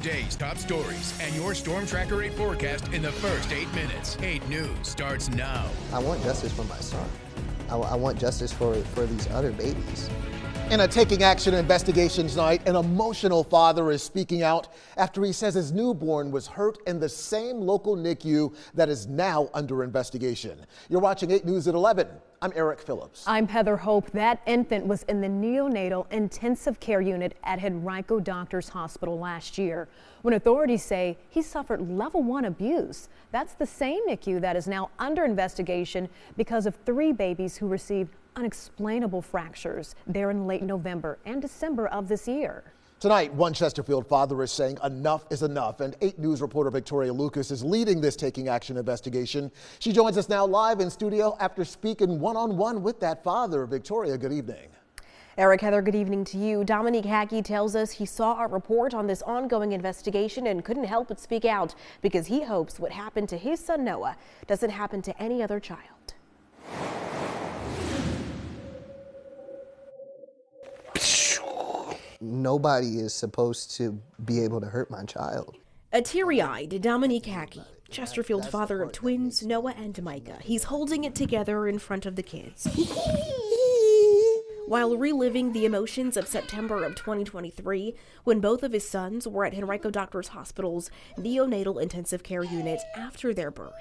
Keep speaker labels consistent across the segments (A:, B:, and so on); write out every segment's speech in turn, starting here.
A: Day's top stories and your Storm Tracker 8 forecast in the first 8 minutes. 8 News starts now.
B: I want justice for my son. I want justice for these other babies.
C: In a Taking Action Investigations night, an emotional father is speaking out after he says his newborn was hurt in the same local NICU that is now under investigation. You're watching 8 News at 11. I'm Eric Phillips.
D: I'm Heather Hope. That infant was in the neonatal intensive care unit at Henrico Doctors Hospital last year when authorities say he suffered level 1 abuse. That's the same NICU that is now under investigation because of 3 babies who received unexplainable fractures there in late November and December of this year.
C: Tonight, one Chesterfield father is saying enough is enough, and 8 News reporter Victoria Lucas is leading this Taking Action investigation. She joins us now live in studio after speaking one-on-one with that father. Victoria, good evening.
E: Eric, Heather, good evening to you. Dominique Hackey tells us he saw our report on this ongoing investigation and couldn't help but speak out because he hopes what happened to his son Noah doesn't happen to any other child.
B: Nobody is supposed to be able to hurt my child.
E: A teary-eyed Dominique Hackey, Chesterfield father of twins Noah and Micah. He's holding it together in front of the kids while reliving the emotions of September of 2023 when both of his sons were at Henrico Doctors Hospital's neonatal intensive care unit after their birth.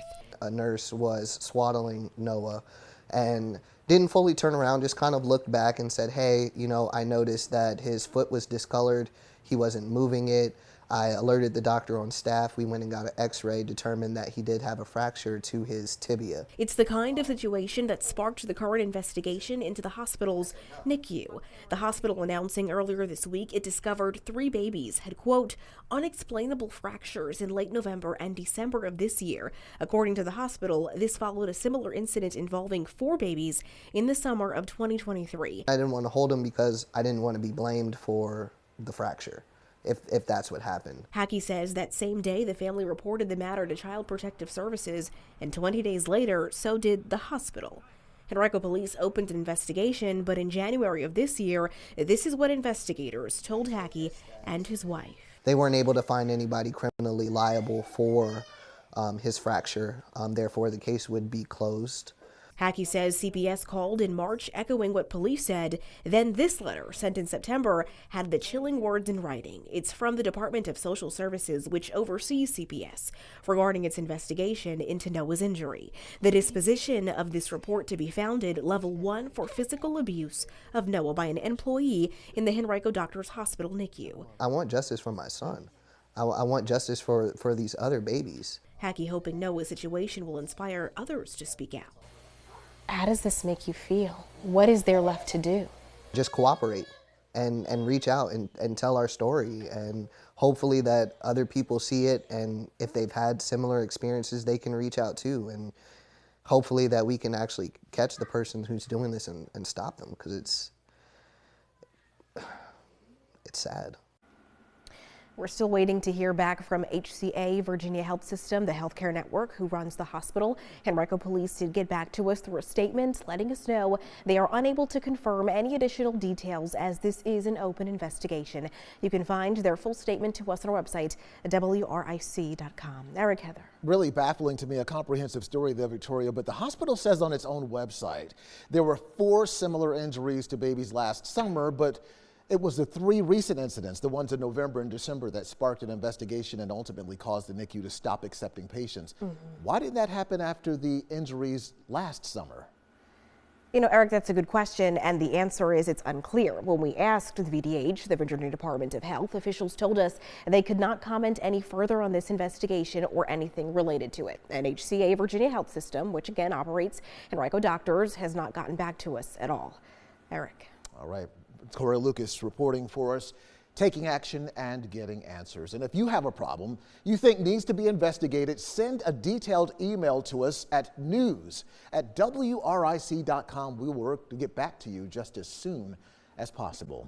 B: A nurse was swaddling Noah and didn't fully turn around, just kind of looked back and said, hey, I noticed that his foot was discolored. He wasn't moving it. I alerted the doctor on staff. We went and got an x-ray, determined that he did have a fracture to his tibia.
E: It's the kind of situation that sparked the current investigation into the hospital's NICU. The hospital announcing earlier this week it discovered 3 babies had, quote, unexplainable fractures in late November and December of this year. According to the hospital, this followed a similar incident involving 4 babies in the summer of 2023.
B: I didn't want to hold him because I didn't want to be blamed for the fracture, if that's what happened.
E: Hackey says that same day the family reported the matter to Child Protective Services, and 20 days later, so did the hospital. Henrico police opened an investigation, but in January of this year, this is what investigators told Hackey and his wife.
B: They weren't able to find anybody criminally liable for his fracture, therefore the case would be closed.
E: Hackey says CPS called in March, echoing what police said. Then this letter, sent in September, had the chilling words in writing. It's from the Department of Social Services, which oversees CPS, regarding its investigation into Noah's injury. The disposition of this report to be founded level 1 for physical abuse of Noah by an employee in the Henrico Doctors Hospital NICU.
B: I want justice for my son. I want justice for these other babies.
E: Hackey hoping Noah's situation will inspire others to speak out.
F: How does this make you feel? What is there left to do?
B: Just cooperate and reach out and tell our story, and hopefully that other people see it, and if they've had similar experiences they can reach out too, and hopefully that we can actually catch the person who's doing this and stop them, because it's sad.
E: We're still waiting to hear back from HCA Virginia Health System, the healthcare network who runs the hospital. Henrico police did get back to us through a statement letting us know they are unable to confirm any additional details as this is an open investigation. You can find their full statement to us on our website at WRIC.com. Eric, Heather.
C: Really baffling to me, a comprehensive story there, Victoria, but the hospital says on its own website there were 4 similar injuries to babies last summer, but it was the 3 recent incidents, the ones in November and December, that sparked an investigation and ultimately caused the NICU to stop accepting patients. Why did that happen after the injuries last summer?
E: Eric, that's a good question, and the answer is it's unclear. When we asked the VDH, the Virginia Department of Health, officials told us they could not comment any further on this investigation or anything related to it. And HCA Virginia Health System, which again operates Henrico Doctors, has not gotten back to us at all. Eric.
C: All right. Victoria Lucas reporting for us, taking action and getting answers. And if you have a problem you think needs to be investigated, send a detailed email to us at news@wric.com. We will work to get back to you just as soon as possible.